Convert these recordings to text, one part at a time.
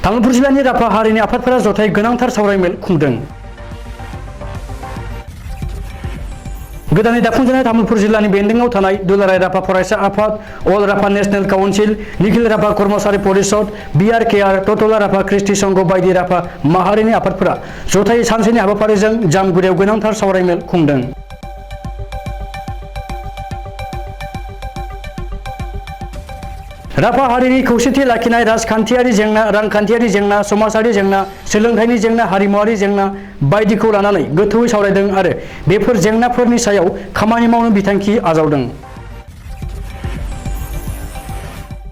तामुलपुर जिल्लानि राभा हारिनि आफादफोरा जथाय गोनांथार सावरायमेल खुंदों। गोदानै दाफुंजानाय तामुलपुर जिल्लानि बेन्दोंआव थानाय दुलाराय राभा फरायसा आफाद, अल राभा नेशनेल काउन्सिल, निखिल राभा कर्मचारी परिषद, BRKR, टटला राभा कृष्टि संघ बायदि राभा माहारिनि आफादफोरा जथाय सानसेनि हाबाफारिजों जामगुरियाव गोनांथार सावरायमेल खुंदों। राभा हारिनि खौसेथि लाखिनाय राजखान्थियारि जेंना, रांखान्थियारि जेंना, समाजारि जेंना, सोलोंथाइनि जेंना, हारिमुवारि जेंना बायदिखौ लानानै गोथौयै सावरायदों आरो बेफोर जेंनाफोरनि सायाव खामानि मावनो बिथांखि आजावदों।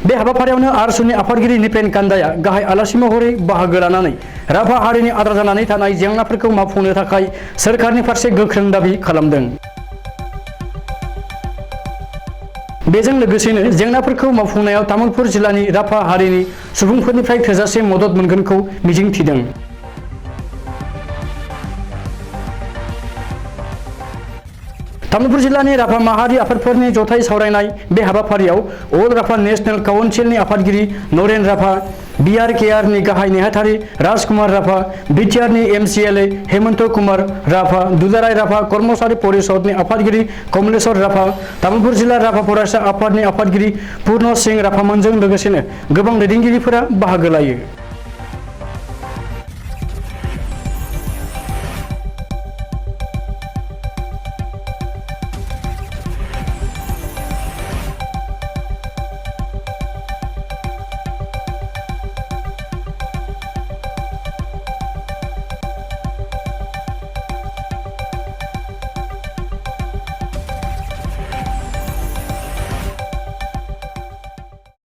बे हाबाफारियावनो आरसुनि आफादगिरि निपेन कान्दाया गाहाय आलासि महरै बाहागो लानानै राभा हारिनि आद्रा जानानै थानाय जेंनाफोरखौ मावफुंनो थाखाय सोरखारनि फारसे गोख्रों दाबि खालामदों। बेजों लोगोसेनो जेंनाफोरखौ मावफुंनायाव तामुलपुर जिल्लानि राभा हारिनि सुबुंफोरनिफ्राय थोजासे मदद मोनगोनखौ मिजिंथिदों। तामुलपुर जिल्लानि राभा माहारि आफादफोरनि जथाय सावरायनाय बे हाबाफारियाव अल राभा नेशनेल काउन्सिलनि आफादगिरि नरेन राभा, BRKR नि गाहाय नेहाथारि राजकुमार राभा, BTR नि MCLA हेमन्त कुमार राभा, दुलाराय राभा कर्मचारी परिषदनि आफादगिरि कमलेश्वर राभा, तामुलपुर जिल्ला राभा फरायसा आफादनि आफादगिरि पूर्ण सिंह राभामोनजों लोगोसेनो गोबां दैदेनगिरिफोरा बाहागो लायो।